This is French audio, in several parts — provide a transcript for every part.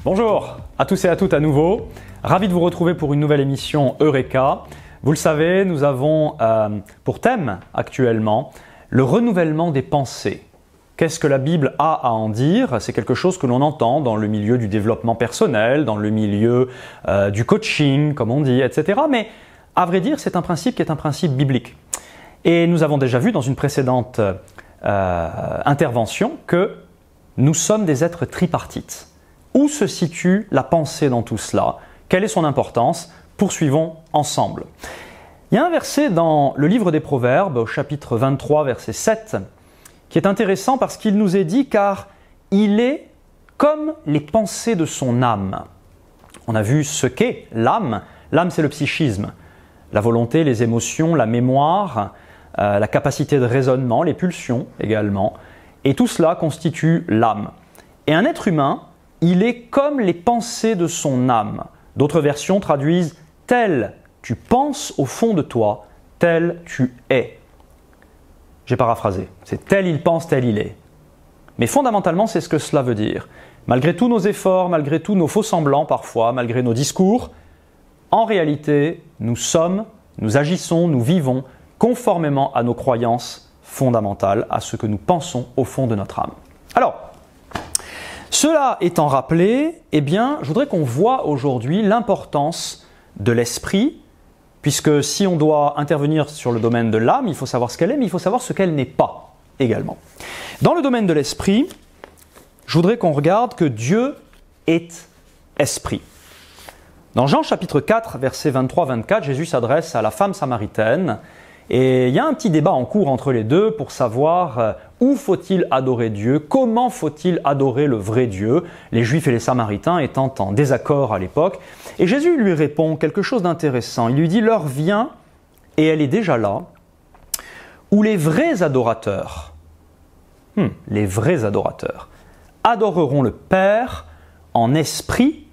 Bonjour à tous et à toutes à nouveau. Ravi de vous retrouver pour une nouvelle émission Eureka. Vous le savez, nous avons pour thème actuellement le renouvellement des pensées. Qu'est-ce que la Bible a à en dire? C'est quelque chose que l'on entend dans le milieu du développement personnel, dans le milieu du coaching, comme on dit, etc. Mais à vrai dire, c'est un principe qui est un principe biblique. Et nous avons déjà vu dans une précédente intervention que nous sommes des êtres tripartites. Où se situe la pensée dans tout cela? Quelle est son importance? Poursuivons ensemble. Il y a un verset dans le livre des Proverbes, au chapitre 23, verset 7, qui est intéressant parce qu'il nous est dit « car il est comme les pensées de son âme ». On a vu ce qu'est l'âme. L'âme, c'est le psychisme, la volonté, les émotions, la mémoire, la capacité de raisonnement, les pulsions également. Et tout cela constitue l'âme. Et un être humain, il est comme les pensées de son âme. D'autres versions traduisent « tel tu penses au fond de toi, tel tu es ». J'ai paraphrasé. C'est « tel il pense, tel il est ». Mais fondamentalement, c'est ce que cela veut dire. Malgré tous nos efforts, malgré tous nos faux-semblants parfois, malgré nos discours, en réalité, nous sommes, nous agissons, nous vivons conformément à nos croyances fondamentales, à ce que nous pensons au fond de notre âme. Alors, cela étant rappelé, eh bien, je voudrais qu'on voit aujourd'hui l'importance de l'esprit, puisque si on doit intervenir sur le domaine de l'âme, il faut savoir ce qu'elle est, mais il faut savoir ce qu'elle n'est pas également. Dans le domaine de l'esprit, je voudrais qu'on regarde que Dieu est esprit. Dans Jean chapitre 4, versets 23-24, Jésus s'adresse à la femme samaritaine. Et il y a un petit débat en cours entre les deux pour savoir où faut-il adorer Dieu, comment faut-il adorer le vrai Dieu, les Juifs et les Samaritains étant en désaccord à l'époque. Et Jésus lui répond quelque chose d'intéressant. Il lui dit « L'heure vient, et elle est déjà là, où les vrais adorateurs, adoreront le Père en esprit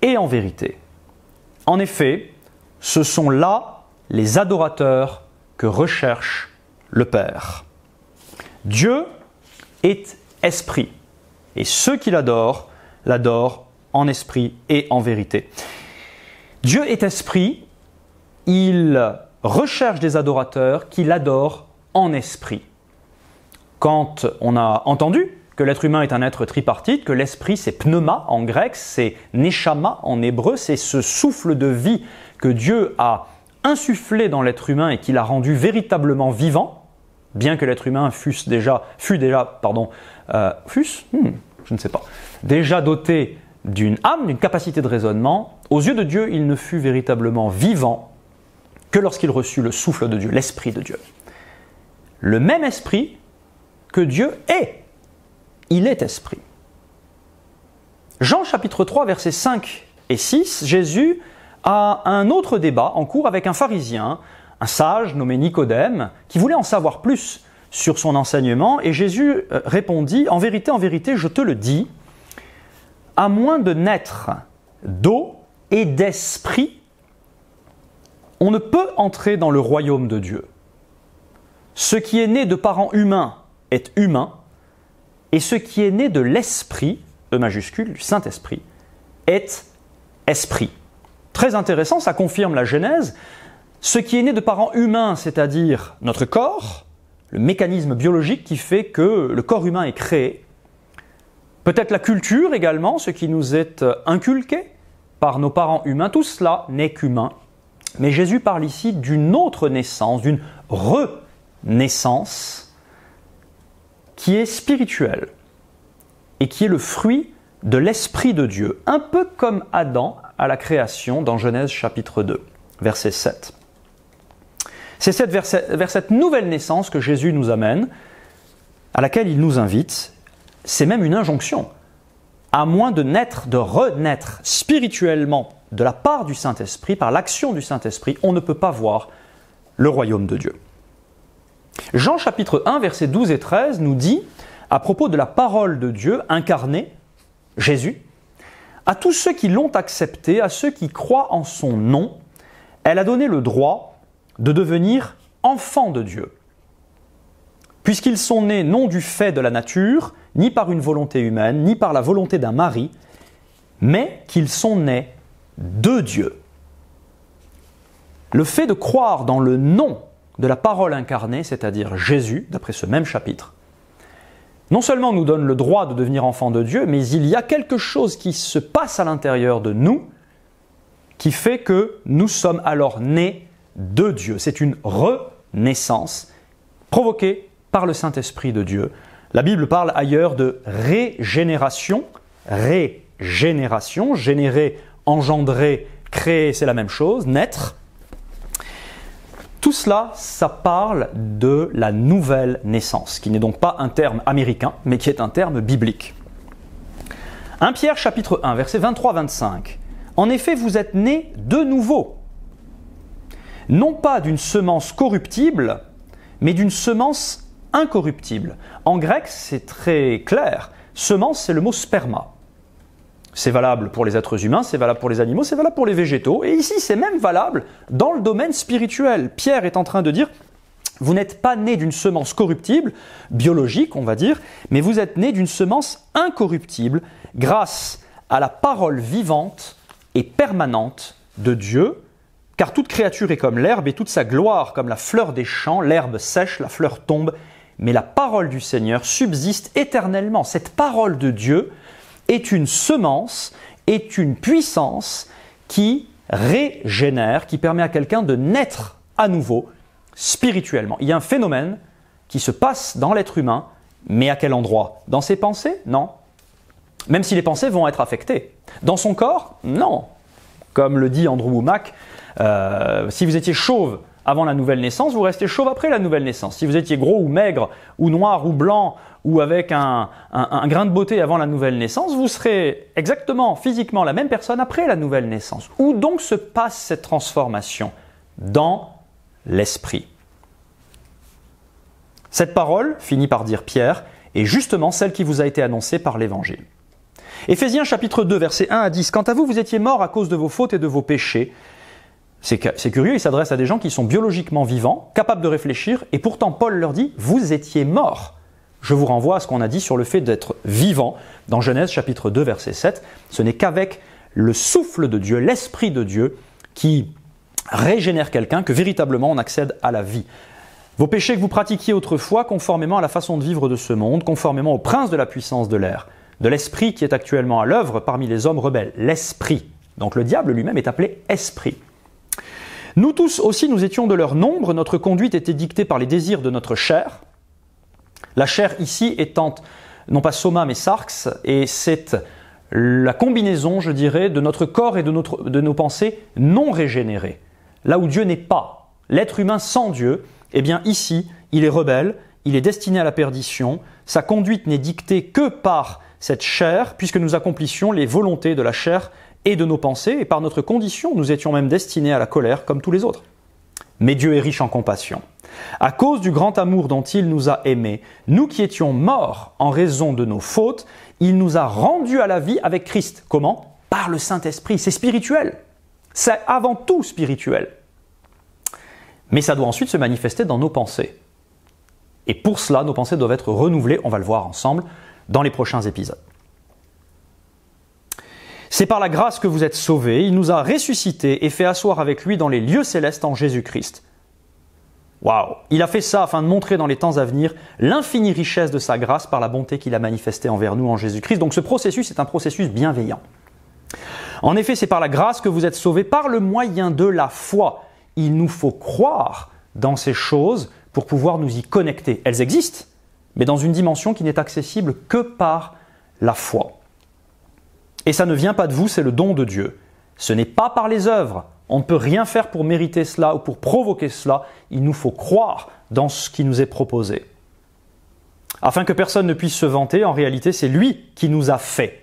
et en vérité. En effet, ce sont là les adorateurs que recherche le Père. Dieu est esprit, et ceux qui l'adorent, l'adorent en esprit et en vérité. Dieu est esprit, il recherche des adorateurs qui l'adorent en esprit. Quand on a entendu que l'être humain est un être tripartite, que l'esprit c'est pneuma en grec, c'est neshama en hébreu, c'est ce souffle de vie que Dieu a insufflé dans l'être humain et qu'il a rendu véritablement vivant, bien que l'être humain fût déjà doté d'une âme, d'une capacité de raisonnement, aux yeux de Dieu, il ne fut véritablement vivant que lorsqu'il reçut le souffle de Dieu, l'esprit de Dieu. Le même esprit que Dieu est, il est esprit. Jean chapitre 3, versets 5 et 6, Jésus a un autre débat en cours avec un pharisien, un sage nommé Nicodème, qui voulait en savoir plus sur son enseignement. Et Jésus répondit « En vérité, je te le dis, à moins de naître d'eau et d'esprit, on ne peut entrer dans le royaume de Dieu. Ce qui est né de parents humains est humain, et ce qui est né de l'esprit, E majuscule, du Saint-Esprit, est esprit. » Très intéressant, ça confirme la Genèse. Ce qui est né de parents humains, c'est-à-dire notre corps, le mécanisme biologique qui fait que le corps humain est créé. Peut-être la culture également, ce qui nous est inculqué par nos parents humains. Tout cela n'est qu'humain. Mais Jésus parle ici d'une autre naissance, d'une renaissance qui est spirituelle et qui est le fruit de l'Esprit de Dieu, un peu comme Adam à la création dans Genèse chapitre 2, verset 7. C'est vers cette nouvelle naissance que Jésus nous amène, à laquelle il nous invite. C'est même une injonction. À moins de renaître spirituellement de la part du Saint-Esprit, par l'action du Saint-Esprit, on ne peut pas voir le royaume de Dieu. Jean chapitre 1, versets 12 et 13 nous dit, à propos de la parole de Dieu incarnée, Jésus, à tous ceux qui l'ont accepté, à ceux qui croient en son nom, elle a donné le droit de devenir enfants de Dieu. Puisqu'ils sont nés non du fait de la nature, ni par une volonté humaine, ni par la volonté d'un mari, mais qu'ils sont nés de Dieu. Le fait de croire dans le nom de la parole incarnée, c'est-à-dire Jésus, d'après ce même chapitre, non seulement nous donne le droit de devenir enfants de Dieu, mais il y a quelque chose qui se passe à l'intérieur de nous qui fait que nous sommes alors nés de Dieu. C'est une renaissance provoquée par le Saint-Esprit de Dieu. La Bible parle ailleurs de régénération. Régénération, générer, engendrer, créer, c'est la même chose, naître. Tout cela, ça parle de la nouvelle naissance, qui n'est donc pas un terme américain, mais qui est un terme biblique. 1 Pierre chapitre 1, versets 23-25. En effet, vous êtes nés de nouveau, non pas d'une semence corruptible, mais d'une semence incorruptible. En grec, c'est très clair. Semence, c'est le mot sperma. C'est valable pour les êtres humains, c'est valable pour les animaux, c'est valable pour les végétaux. Et ici, c'est même valable dans le domaine spirituel. Pierre est en train de dire, vous n'êtes pas né d'une semence corruptible, biologique, on va dire, mais vous êtes né d'une semence incorruptible grâce à la parole vivante et permanente de Dieu, car toute créature est comme l'herbe et toute sa gloire comme la fleur des champs. L'herbe sèche, la fleur tombe, mais la parole du Seigneur subsiste éternellement. Cette parole de Dieu est une semence, est une puissance qui régénère, qui permet à quelqu'un de naître à nouveau spirituellement. Il y a un phénomène qui se passe dans l'être humain, mais à quel endroit? Dans ses pensées? Non. Même si les pensées vont être affectées. Dans son corps? Non. Comme le dit Andrew Wommack, si vous étiez chauve avant la nouvelle naissance, vous restez chauve après la nouvelle naissance. Si vous étiez gros ou maigre, ou noir ou blanc, ou avec un grain de beauté avant la nouvelle naissance, vous serez exactement, physiquement, la même personne après la nouvelle naissance. Où donc se passe cette transformation? Dans l'esprit. Cette parole, finit par dire Pierre, est justement celle qui vous a été annoncée par l'Évangile. Éphésiens chapitre 2, versets 1 à 10. Quant à vous, vous étiez morts à cause de vos fautes et de vos péchés. C'est curieux, il s'adresse à des gens qui sont biologiquement vivants, capables de réfléchir, et pourtant Paul leur dit, vous étiez morts. Je vous renvoie à ce qu'on a dit sur le fait d'être vivant dans Genèse chapitre 2, verset 7. Ce n'est qu'avec le souffle de Dieu, l'Esprit de Dieu, qui régénère quelqu'un, que véritablement on accède à la vie. Vos péchés que vous pratiquiez autrefois, conformément à la façon de vivre de ce monde, conformément au prince de la puissance de l'air, de l'esprit qui est actuellement à l'œuvre parmi les hommes rebelles, l'esprit. Donc le diable lui-même est appelé esprit. Nous tous aussi, nous étions de leur nombre, notre conduite était dictée par les désirs de notre chair. La chair ici étant non pas soma mais sarx, et c'est la combinaison, je dirais, de notre corps et de nos pensées non régénérées. Là où Dieu n'est pas, l'être humain sans Dieu, eh bien ici, il est rebelle, il est destiné à la perdition, sa conduite n'est dictée que par cette chair, puisque nous accomplissions les volontés de la chair et de nos pensées, et par notre condition, nous étions même destinés à la colère comme tous les autres. Mais Dieu est riche en compassion. À cause du grand amour dont il nous a aimés, nous qui étions morts en raison de nos fautes, il nous a rendus à la vie avec Christ. Comment? Par le Saint-Esprit. C'est spirituel. C'est avant tout spirituel. Mais ça doit ensuite se manifester dans nos pensées. Et pour cela, nos pensées doivent être renouvelées, on va le voir ensemble, dans les prochains épisodes. C'est par la grâce que vous êtes sauvés, il nous a ressuscités et fait asseoir avec lui dans les lieux célestes en Jésus-Christ. Waouh! Il a fait ça afin de montrer dans les temps à venir l'infinie richesse de sa grâce par la bonté qu'il a manifestée envers nous en Jésus-Christ. Donc ce processus est un processus bienveillant. En effet, c'est par la grâce que vous êtes sauvés par le moyen de la foi. Il nous faut croire dans ces choses pour pouvoir nous y connecter. Elles existent, mais dans une dimension qui n'est accessible que par la foi. Et ça ne vient pas de vous, c'est le don de Dieu. Ce n'est pas par les œuvres. On ne peut rien faire pour mériter cela ou pour provoquer cela. Il nous faut croire dans ce qui nous est proposé. Afin que personne ne puisse se vanter, en réalité, c'est lui qui nous a fait.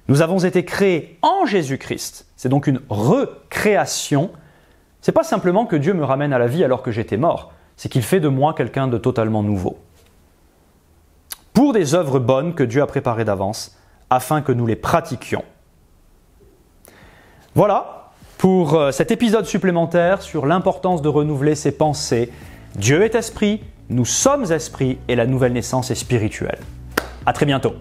Nous avons été créés en Jésus-Christ. C'est donc une recréation. Ce n'est pas simplement que Dieu me ramène à la vie alors que j'étais mort. C'est qu'il fait de moi quelqu'un de totalement nouveau. Pour des œuvres bonnes que Dieu a préparées d'avance, afin que nous les pratiquions. Voilà pour cet épisode supplémentaire sur l'importance de renouveler ses pensées. Dieu est esprit, nous sommes esprit et la nouvelle naissance est spirituelle. À très bientôt.